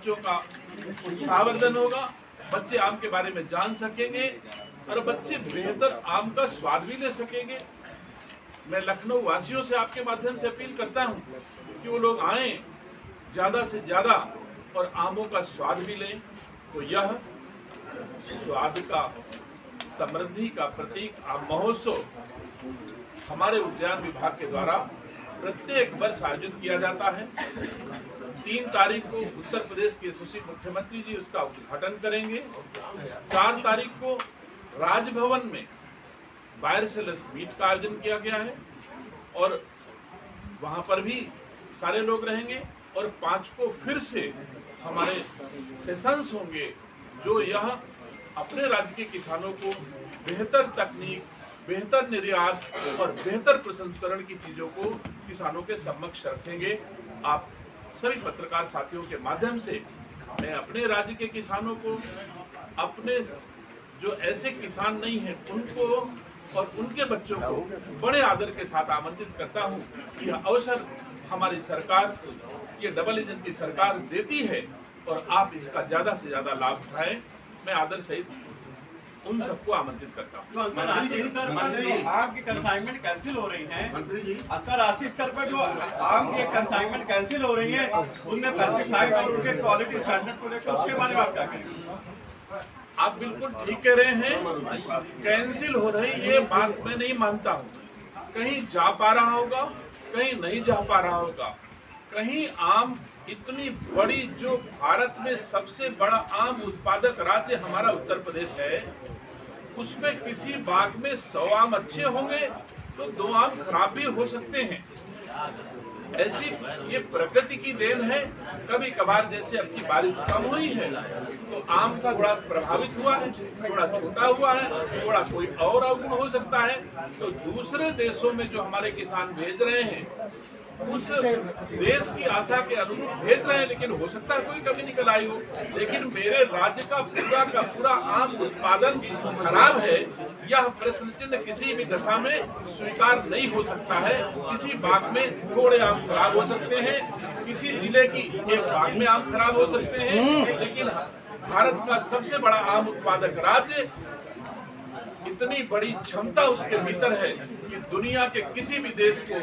बच्चों का उत्साहवर्धन होगा, बच्चे आम के बारे में जान सकेंगे और बच्चे बेहतर आम का स्वाद भी ले सकेंगे। मैं लखनऊ वासियों से आपके माध्यम से अपील करता हूं कि वो लोग आए ज्यादा से ज्यादा और आमों का स्वाद भी लें। तो यह स्वाद का, समृद्धि का प्रतीक आम महोत्सव हमारे उद्यान विभाग के द्वारा प्रत्येक वर्ष आयोजित किया जाता है। 3 तारीख को उत्तर प्रदेश के यशस्वी मुख्यमंत्री जी उसका उद्घाटन करेंगे। 4 तारीख को राजभवन में बायर सेलर्स मीट का आयोजन किया गया है और वहां पर भी सारे लोग रहेंगे। और 5 को फिर से हमारे सेशंस होंगे जो यह अपने राज्य के किसानों को बेहतर तकनीक, बेहतर निर्यात और बेहतर प्रसंस्करण की चीजों को किसानों के समक्ष रखेंगे। आप सभी पत्रकार साथियों के माध्यम से मैं अपने राज्य के किसानों को, अपने जो ऐसे किसान नहीं हैं उनको और उनके बच्चों को बड़े आदर के साथ आमंत्रित करता हूं कि यह अवसर हमारी सरकार, ये डबल इंजन की सरकार देती है और आप इसका ज्यादा से ज्यादा लाभ उठाएं। मैं आदर सहित उन सबको आमंत्रित करता हूँ। आम की कंसाइनमेंट कैंसिल हो रही है, अंतर्राष्ट्रीय स्तर पर जो आम की कंसाइनमेंट कैंसिल हो रही है उनमें पेस्टिसाइड और उनके क्वालिटी स्टैंडर्ड को लेकर उसके बारे में आप क्या कहेंगे? आप बिल्कुल ठीक कह रहे हैं, कैंसिल हो रही ये बात मैं नहीं मानता हूँ। कहीं जा पा रहा होगा, कहीं नहीं जा पा रहा होगा। कहीं आम इतनी बड़ी, जो भारत में सबसे बड़ा आम उत्पादक राज्य हमारा उत्तर प्रदेश है, उसमें किसी बाग में 100 आम अच्छे होंगे तो 2 आम खराब भी हो सकते हैं। ऐसी ये प्रकृति की देन है। कभी कभार जैसे अपनी बारिश कम हुई है तो आम का थोड़ा प्रभावित हुआ है, थोड़ा छोटा हुआ है, थोड़ा कोई और अवगुण हो सकता है। तो दूसरे देशों में जो हमारे किसान भेज रहे हैं उस देश की आशा के अनुरूप भेज रहे हैं, लेकिन हो सकता है कोई कमी निकल आई हो। लेकिन मेरे राज्य का पूरा आम उत्पादन खराब है, यह प्रश्न चिन्ह किसी भी दशा में स्वीकार नहीं हो सकता है। किसी बाग में थोड़े आम खराब हो सकते हैं, किसी जिले की एक बाग में आम खराब हो सकते हैं, लेकिन भारत का सबसे बड़ा आम उत्पादक राज्य, इतनी बड़ी क्षमता उसके भीतर है कि दुनिया के किसी भी देश को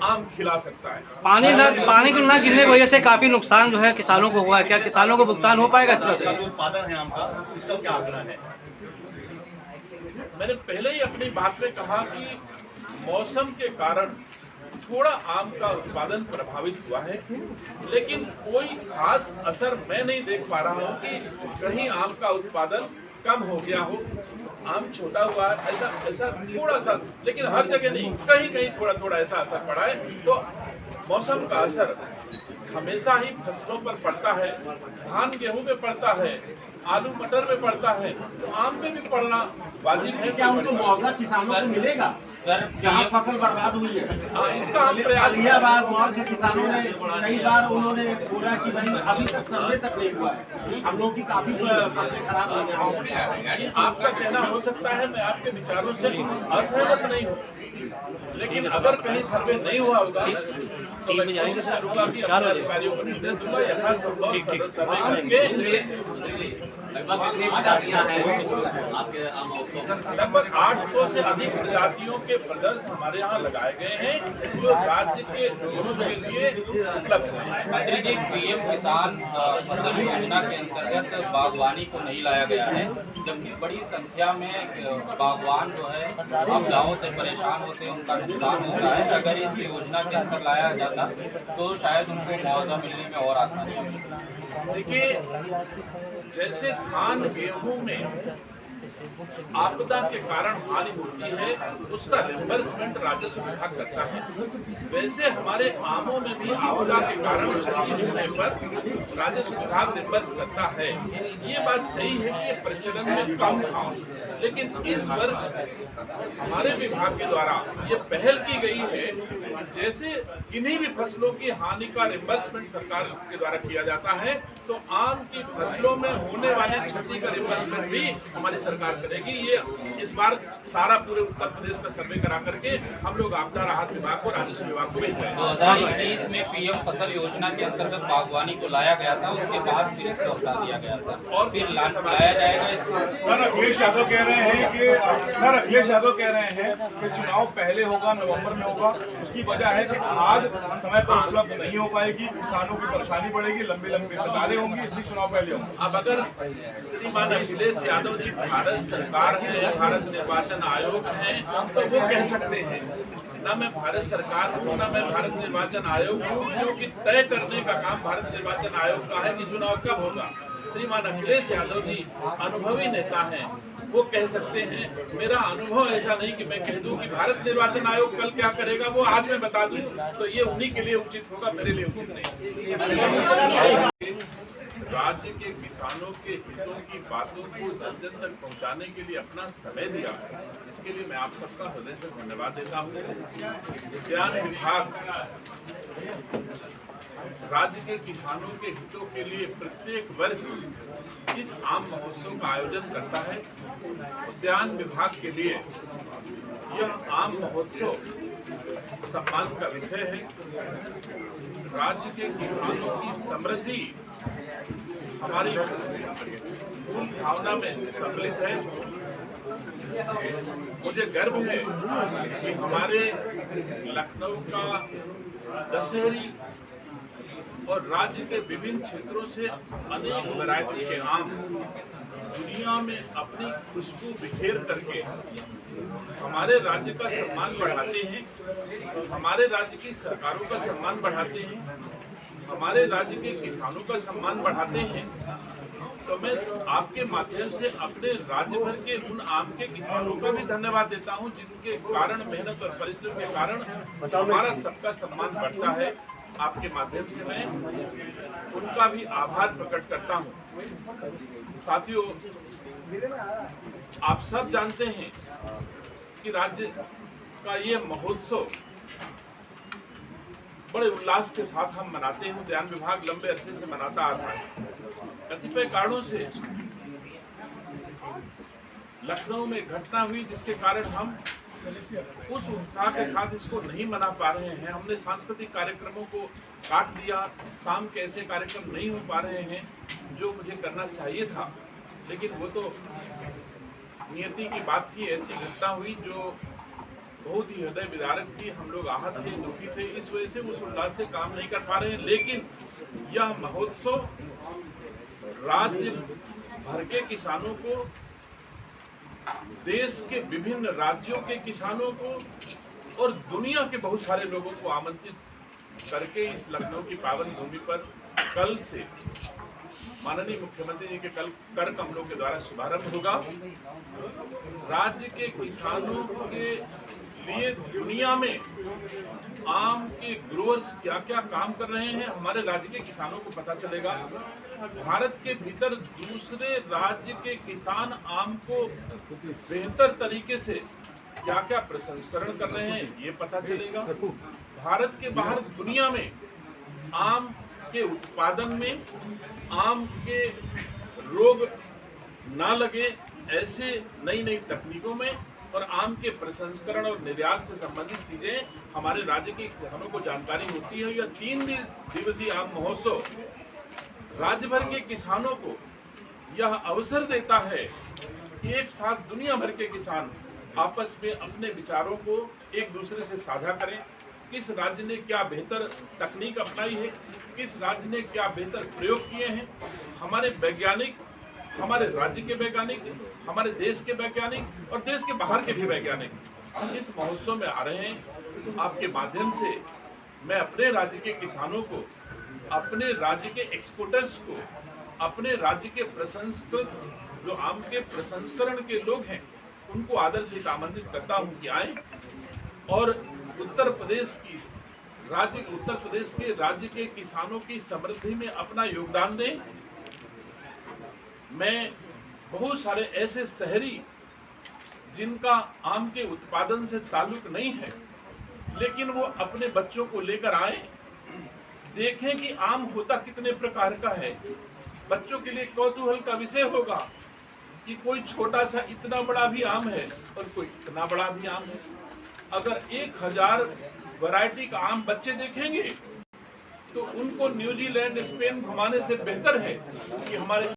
आम खिला सकता है। पानी को न गिरने की वजह से काफी नुकसान जो है किसानों को हुआ है, क्या किसानों को भुगतान हो पाएगा इस तरह से? उत्पादन है आम का, इसका क्या आंकड़ा है? मैंने पहले ही अपनी बात में कहा कि मौसम के कारण थोड़ा आम का उत्पादन प्रभावित हुआ है, लेकिन कोई खास असर मैं नहीं देख पा रहा हूँ कि कहीं आम का उत्पादन कम हो गया हो, आम छोटा हुआ है, ऐसा थोड़ा सा, लेकिन हर जगह नहीं, कहीं कहीं थोड़ा थोड़ा ऐसा असर पड़ा है। तो मौसम का असर हमेशा ही फसलों पर पड़ता है, धान गेहूं में पड़ता है, आलू मटर में पड़ता है, तो आम में भी पड़ना वाजिब है। क्या उनको मुआवजा किसानों को मिलेगा सर, जहाँ फसल बर्बाद हुई है? इसका हम प्रयास मुआवजा किसानों ने कई बार उन्होंने बोला कि भाई अभी तक सर्वे तक नहीं हुआ है, हम लोग की काफी फसलें खराब हो गई। आपका कहना हो सकता है, मैं आपके विचारों से असहमत नहीं हूँ, लेकिन अगर कहीं सर्वे नहीं हुआ होगा तो मैं कोशिश करूंगा कि अपने अधिकारियों को निर्देश दूंगा, यथासंभव सर्वे करेंगे। लगभग 800 से अधिक प्रजातियों के प्रदर्शन हमारे यहाँ लगाए गए हैं जो राज्य के लोगों के लिए उपलब्ध है। मंत्री जी, पीएम किसान फसल योजना के अंतर्गत बागवानी को नहीं लाया गया है, जबकि बड़ी संख्या में बागवान जो है आपदाओं से परेशान होते हैं, उनका नुकसान होता है। अगर इस योजना के अंदर लाया जाता तो शायद उनको मुआवजा मिलने में और आसानी होगी। देखिए, जैसे धान गेहूं में आपदा के कारण हानि होती है, उसका रिम्बर्समेंट राजस्व विभाग करता है, वैसे हमारे आमों में भी आपदा के कारण क्षति होने पर राजस्व विभाग रिम्बर्स करता है। ये बात सही है कि ये प्रचलन में कम था, लेकिन इस वर्ष हमारे विभाग के द्वारा ये पहल की गई है, जैसे किन्हीं भी फसलों की हानि का रिम्बर्समेंट सरकार के द्वारा किया जाता है, तो आम की फसलों में होने वाली क्षति का रिम्बर्समेंट भी हमारी सरकार करेगी। ये इस बार सारा पूरे उत्तर प्रदेश का सर्वे करा करके हम लोग आपदा राहत विभाग को, राजस्व विभाग को भेज रहे हैं। 2021 में पीएम फसल योजना के अंतर्गत बागवानी को लाया गया था, उसके बाद फिर इसको हटा दिया गया था और फिर लाया जाएगा इसको। सर अखिलेश यादव कह रहे हैं कि चुनाव पहले होगा, नवंबर में होगा। उसकी वजह है कि खाद समय पर उपलब्ध नहीं हो पाएगी, किसानों की परेशानी बढ़ेगी, लंबी लंबी कतारें होंगी, इसलिए चुनाव पहले होगा। अब अगर श्रीमान अखिलेश यादव जी भारत सरकार है, भारत निर्वाचन आयोग है, तो वो कह सकते हैं। न मैं भारत सरकार हूँ, न मैं भारत निर्वाचन आयोग हूँ, क्योंकि तय करने का काम भारत निर्वाचन आयोग का है कि चुनाव कब होगा। श्रीमान अखिलेश यादव जी अनुभवी नेता हैं, वो कह सकते हैं। मेरा अनुभव ऐसा नहीं कि मैं कह दूं कि भारत निर्वाचन आयोग कल क्या करेगा वो आज मैं बता दूं, तो ये उन्हीं के लिए उचित होगा, मेरे लिए उचित नहीं। राज्य के किसानों के हितों की बातों को जन जन तक पहुंचाने के लिए अपना समय दिया, इसके लिए मैं आप सबका हृदय से धन्यवाद देता हूँ। उद्यान विभाग राज्य के किसानों के हितों के लिए प्रत्येक वर्ष इस आम महोत्सव का आयोजन करता है। उद्यान विभाग के लिए यह आम महोत्सव सम्मान का विषय है। राज्य के किसानों की समृद्धि हमारी मूल भावना में सम्मिलित है। मुझे गर्व है कि हमारे लखनऊ का दशहरी और राज्य के विभिन्न क्षेत्रों से अनेक वैरायटी के आम दुनिया में अपनी खुशबू बिखेर करके हमारे राज्य का सम्मान बढ़ाते हैं, हमारे राज्य की सरकारों का सम्मान बढ़ाते हैं, हमारे राज्य के किसानों का सम्मान बढ़ाते हैं। तो मैं आपके माध्यम से अपने राज्य भर के उन आम के किसानों का भी धन्यवाद देता हूं, जिनके कारण, मेहनत और परिश्रम के कारण हमारा सबका सम्मान बढ़ता है। आपके माध्यम से मैं उनका भी आभार प्रकट करता हूं। साथियों, आप सब जानते हैं कि राज्य का ये महोत्सव बड़े उल्लास के साथ हम मनाते हैं। उद्यान विभाग लंबे अरसे से मनाता आ रहा है। कतिपय कारणों से लखनऊ में घटना हुई, जिसके कारण हम उस उत्साह के साथ इसको नहीं मना पा रहे हैं। हमने सांस्कृतिक कार्यक्रमों को काट दिया, शाम के ऐसे कार्यक्रम नहीं हो पा रहे हैं जो मुझे करना चाहिए था, लेकिन वो तो नियति की बात थी। ऐसी घटना हुई जो बहुत ही हृदय विदारक थी। हम लोग आहत थे, दुखी थे, इस वजह से उस उल्लास से काम नहीं कर पा रहे हैं। लेकिन यह महोत्सव राज्य भर के किसानों को, देश के विभिन्न राज्यों के किसानों को और दुनिया के बहुत सारे लोगों को आमंत्रित करके इस लखनऊ की पावन भूमि पर कल से माननीय मुख्यमंत्री जी के कल कर कमलों के द्वारा शुभारंभ होगा। राज्य के किसानों के लिए दुनिया में आम के ग्रोअर्स क्या क्या काम कर रहे हैं, हमारे राज्य के किसानों को पता चलेगा। भारत के भीतर दूसरे राज्य के किसान आम को बेहतर तरीके से क्या क्या प्रसंस्करण कर रहे हैं, ये पता चलेगा। भारत के बाहर दुनिया में आम के उत्पादन में, आम के रोग ना लगे ऐसे नई नई तकनीकों में और आम के प्रसंस्करण और निर्यात से संबंधित चीजें हमारे राज्य के किसानों को जानकारी होती है। यह 3 दिवसीय आम महोत्सव राज्य भर के किसानों को यह अवसर देता है कि एक साथ दुनिया भर के किसान आपस में अपने विचारों को एक दूसरे से साझा करें। किस राज्य ने क्या बेहतर तकनीक अपनाई है, किस राज्य ने क्या बेहतर प्रयोग किए हैं। हमारे वैज्ञानिक, हमारे राज्य के वैज्ञानिक, हमारे देश के वैज्ञानिक और देश के बाहर के भी वैज्ञानिक इस महोत्सव में आ रहे हैं। आपके माध्यम से मैं अपने राज्य के किसानों को, अपने राज्य के एक्सपोर्टर्स को, अपने राज्य के प्रसंस्कृत जो आम के प्रसंस्करण के लोग हैं उनको आदर से आमंत्रित करता हूं कि आए और उत्तर प्रदेश के राज्य के किसानों की समृद्धि में अपना योगदान दें। मैं बहुत सारे ऐसे शहरी जिनका आम के उत्पादन से ताल्लुक नहीं है, लेकिन वो अपने बच्चों को लेकर आए, देखें कि आम होता कितने प्रकार का है। बच्चों के लिए कौतूहल का विषय होगा कि कोई छोटा सा इतना बड़ा भी आम है और कोई इतना बड़ा भी आम है। अगर 1000 वैरायटी का आम बच्चे देखेंगे तो उनको न्यूजीलैंड स्पेन घुमाने से बेहतर है कि हमारे